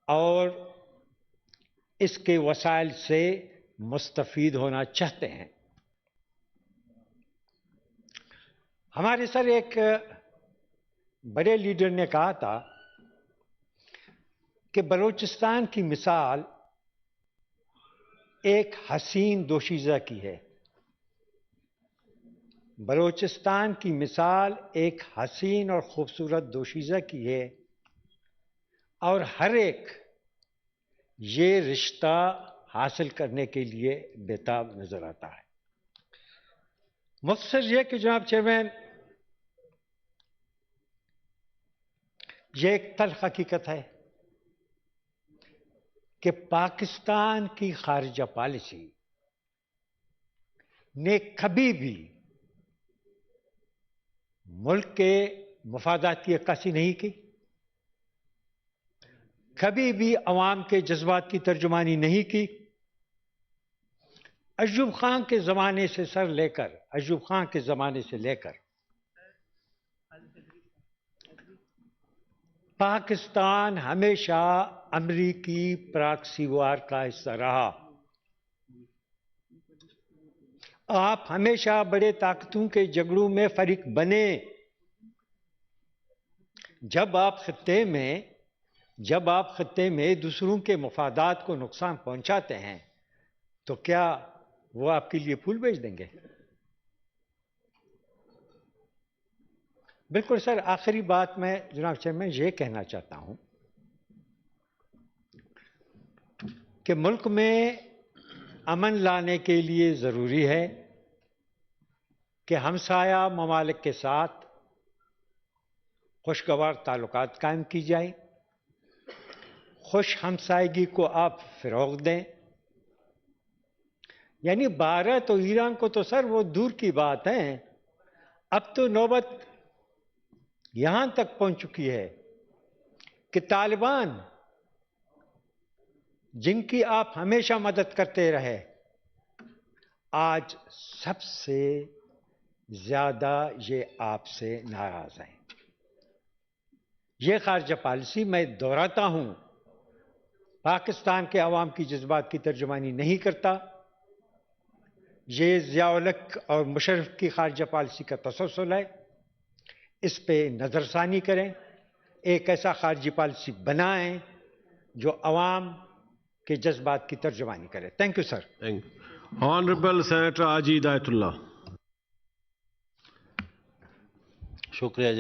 اور اس کے وسائل سے مستفید ہونا چاہتے ہیں. ہمارے سر ایک بڑے لیڈر نے کہا تھا کہ بلوچستان کی مثال ایک حسین دوشیزہ کی ہے. بلوچستان کی مثال ایک حسین اور خوبصورت دوشیزہ کی ہے اور ہر ایک یہ رشتہ حاصل کرنے کے لیے بےتاب نظر آتا ہے. مختصر یہ کہ جناب چیئرمین، یہ ایک تلخ حقیقت ہے کہ پاکستان کی خارجہ پالیسی نے کبھی بھی ملک کے مفادات کی عکاسی نہیں کی، کبھی بھی عوام کے جذبات کی ترجمانی نہیں کی. ایوب خان کے زمانے سے ایوب خان کے زمانے سے لے کر پاکستان ہمیشہ امریکی پراکسی وار کا حصہ رہا. آپ ہمیشہ بڑے طاقتوں کے جھگڑوں میں فریق بنے. جب آپ خطے میں دوسروں کے مفادات کو نقصان پہنچاتے ہیں تو کیا وہ آپ کے لیے پھول بھیج دیں گے؟ بالکل سر. آخری بات میں جناب چیئرمین یہ کہنا چاہتا ہوں کہ ملک میں امن لانے کے لیے ضروری ہے کہ ہمسایہ ممالک کے ساتھ خوشگوار تعلقات قائم کی جائیں. خوش ہمسائیگی کو آپ فروغ دیں. یعنی بھارت اور ایران کو تو سر وہ دور کی بات ہے، اب تو نوبت یہاں تک پہنچ چکی ہے کہ طالبان، جن کی آپ ہمیشہ مدد کرتے رہے، آج سب سے زیادہ یہ آپ سے ناراض ہیں. یہ خارجہ پالیسی، میں دہراتا ہوں، پاکستان کے عوام کی جذبات کی ترجمانی نہیں کرتا. یہ ضیاء الحق اور مشرف کی خارجہ پالیسی کا تسلسل ہے. اس پہ نظر ثانی کریں، ایک ایسا خارجی پالیسی بنائیں جو عوام کے جذبات کی ترجمانی کرے. Thank you sir. Honourable senator حاجی ہدایت اللہ. شکریہ.